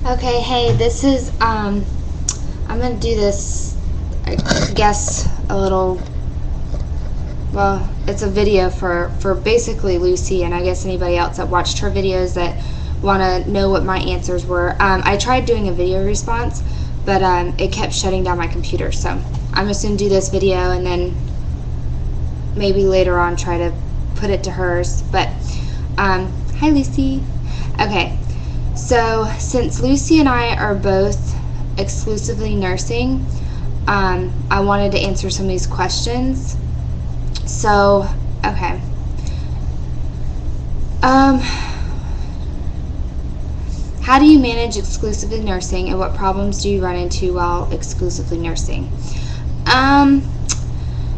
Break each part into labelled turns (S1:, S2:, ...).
S1: Okay, hey, this is, I'm gonna do this, I guess, a little, well, it's a video for basically Lucy, and I guess anybody else that watched her videos that want to know what my answers were. I tried doing a video response, but it kept shutting down my computer, so I'm just gonna do this video and then maybe later on try to put it to hers. But, hi Lucy. Okay. So, since Lucy and I are both exclusively nursing, I wanted to answer some of these questions. So, okay. How do you manage exclusively nursing, and what problems do you run into while exclusively nursing?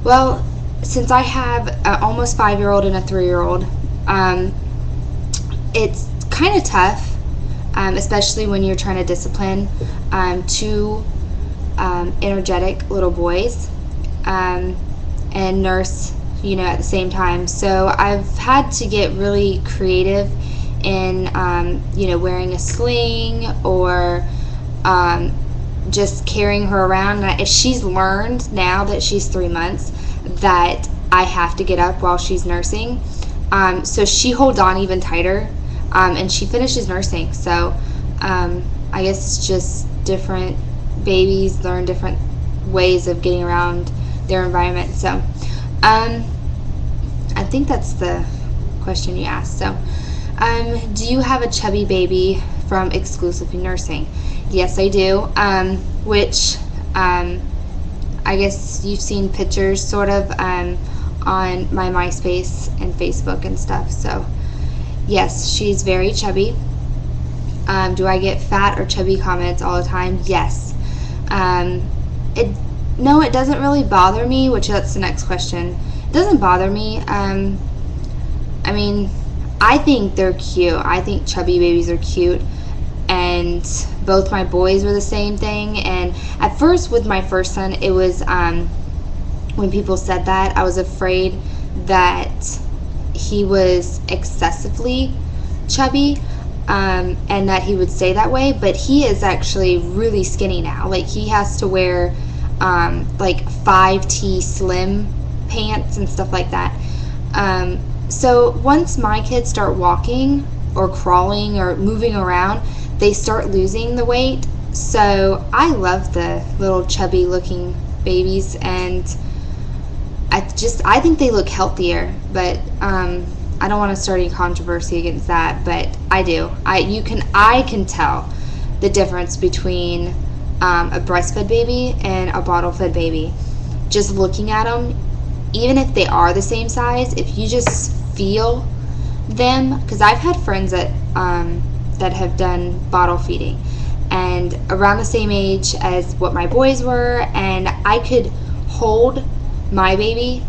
S1: Well, since I have an almost 5-year-old and a 3-year-old, it's kind of tough. Especially when you're trying to discipline two energetic little boys and nurse, at the same time. So I've had to get really creative in, wearing a sling or just carrying her around. And she's learned now that she's 3 months that I have to get up while she's nursing. So she holds on even tighter. And she finishes nursing, so I guess it's just different babies learn different ways of getting around their environment. So I think that's the question you asked. So do you have a chubby baby from exclusively nursing? Yes, I do, which I guess you've seen pictures sort of on my MySpace and Facebook and stuff. So yes, she's very chubby. Do I get fat or chubby comments all the time? Yes. No, it doesn't really bother me, which that's the next question. It doesn't bother me. I mean, I think they're cute. I think chubby babies are cute. And both my boys were the same thing. And at first, with my first son, it was, when people said that, I was afraid that he was excessively chubby, and that he would stay that way, but he is actually really skinny now. Like, he has to wear like 5T slim pants and stuff like that. So once my kids start walking or crawling or moving around, they start losing the weight. So I love the little chubby looking babies, and I think they look healthier, but I don't want to start any controversy against that, but I do. I can tell the difference between a breastfed baby and a bottle-fed baby. Just looking at them, even if they are the same size, if you just feel them, because I've had friends that have done bottle feeding, and around the same age as what my boys were, and I could hold my baby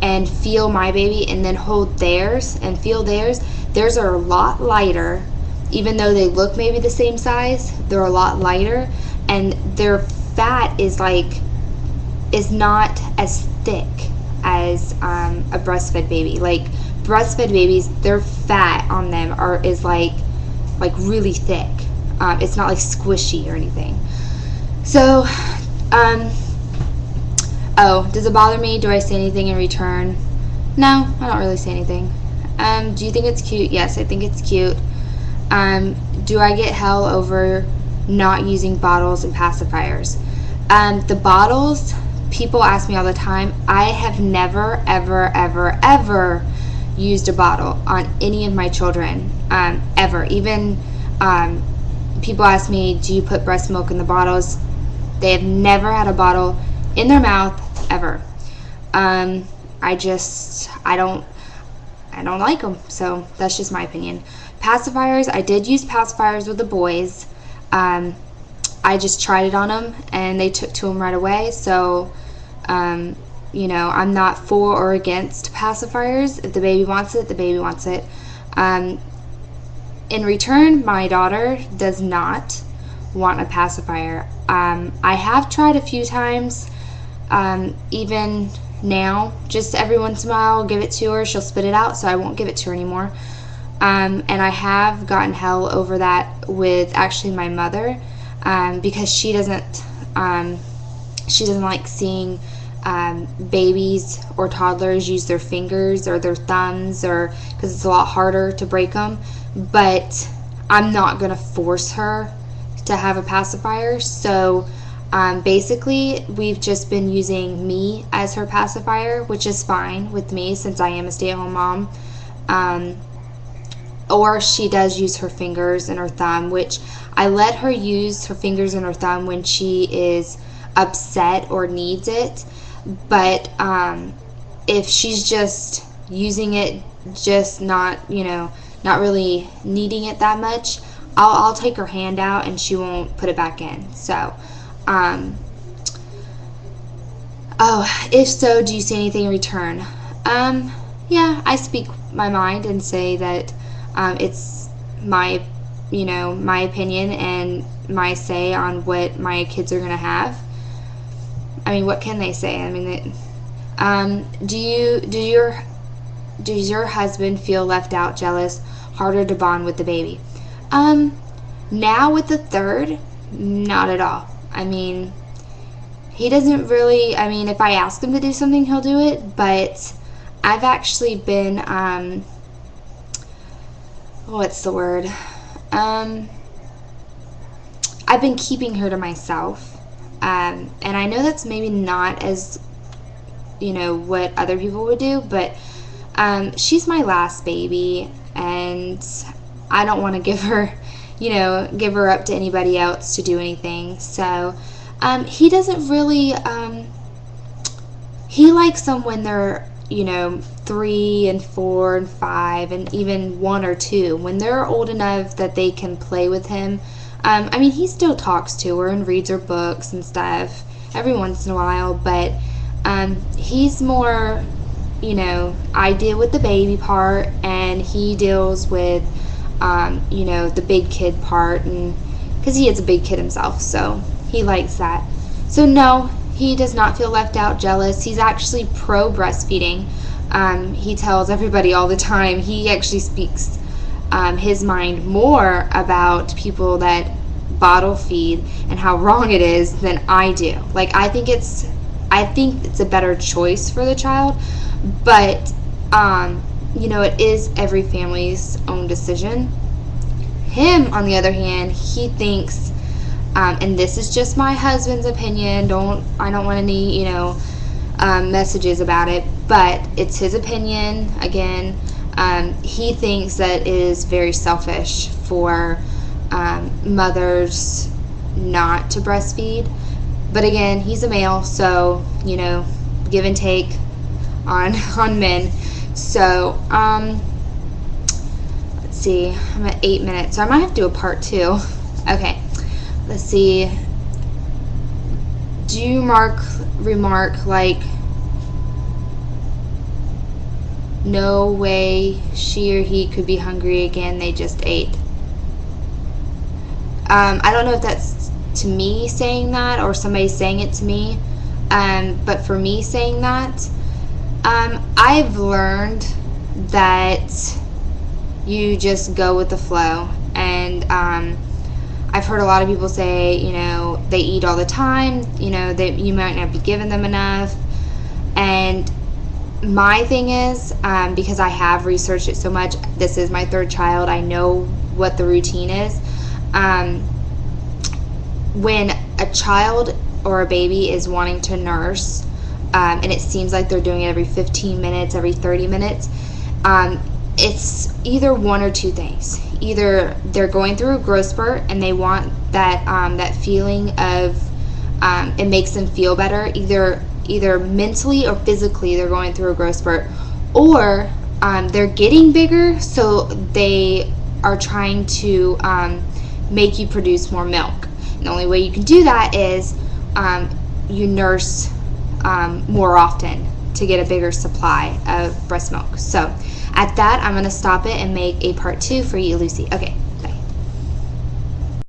S1: and feel my baby and then hold theirs and feel theirs. Theirs are a lot lighter, even though they look maybe the same size. They're a lot lighter, and their fat is not as thick as a breastfed baby. Like, breastfed babies, their fat on them is like really thick. It's not like squishy or anything. So oh, does it bother me? Do I say anything in return? No, I don't really say anything. Do you think it's cute? Yes, I think it's cute. Do I get hell over not using bottles and pacifiers? The bottles, people ask me all the time. I have never, ever, ever, ever used a bottle on any of my children, ever. Even people ask me, do you put breast milk in the bottles? They have never had a bottle in their mouth ever. I don't like them, so that's just my opinion. Pacifiers, I did use pacifiers with the boys. I just tried it on them and they took to them right away. So I'm not for or against pacifiers. If the baby wants it, the baby wants it. In return, my daughter does not want a pacifier. I have tried a few times. Even now, just every once in a while I'll give it to her. She'll spit it out, so I won't give it to her anymore. And I have gotten hell over that with actually my mother, because she doesn't like seeing babies or toddlers use their fingers or their thumbs, or because it's a lot harder to break them. But I'm not going to force her to have a pacifier. So basically, we've just been using me as her pacifier, which is fine with me since I am a stay-at-home mom. Or she does use her fingers and her thumb, which I let her use her fingers and her thumb when she is upset or needs it. But if she's just using it, just not really needing it that much, I'll take her hand out and she won't put it back in. So, if so, do you say anything in return? Yeah, I speak my mind and say that it's my opinion and my say on what my kids are gonna have. I mean, what can they say? I mean, does your husband feel left out, jealous, harder to bond with the baby? Now with the third, not at all. I mean, he doesn't really. I mean, if I ask him to do something, he'll do it. But I've actually been what's the word? I've been keeping her to myself. And I know that's maybe not as, what other people would do, but she's my last baby, and I don't want to give her up to anybody else to do anything. So he doesn't really, he likes them when they're, 3 and 4 and 5 and even 1 or 2. When they're old enough that they can play with him, I mean, he still talks to her and reads her books and stuff every once in a while, but he's more, I deal with the baby part and he deals with, the big kid part, and because he is a big kid himself, so he likes that. So no, he does not feel left out, jealous. He's actually pro breastfeeding. He tells everybody all the time. He actually speaks his mind more about people that bottle feed and how wrong it is than I do. Like, I think it's a better choice for the child, but it is every family's own decision. Him, on the other hand, he thinks, and this is just my husband's opinion, I don't want any messages about it, but it's his opinion. Again, he thinks that it is very selfish for mothers not to breastfeed. But again, he's a male, so give and take on men. So let's see, I'm at 8 minutes, so I might have to do a part 2. Okay, let's see. Do you remark like, no way she or he could be hungry again, they just ate? I don't know if that's to me saying that or somebody saying it to me, but for me saying that, I've learned that you just go with the flow. And I've heard a lot of people say, they eat all the time, that you might not be giving them enough. And my thing is, because I have researched it so much, this is my third child, I know what the routine is. When a child or a baby is wanting to nurse, and it seems like they're doing it every 15 minutes, every 30 minutes, it's either one or two things. Either they're going through a growth spurt and they want that feeling of, it makes them feel better, either mentally or physically they're going through a growth spurt, or they're getting bigger, so they are trying to make you produce more milk. And the only way you can do that is you nurse more often to get a bigger supply of breast milk. So at that, I'm going to stop it and make a part 2 for you, Lucy. Okay.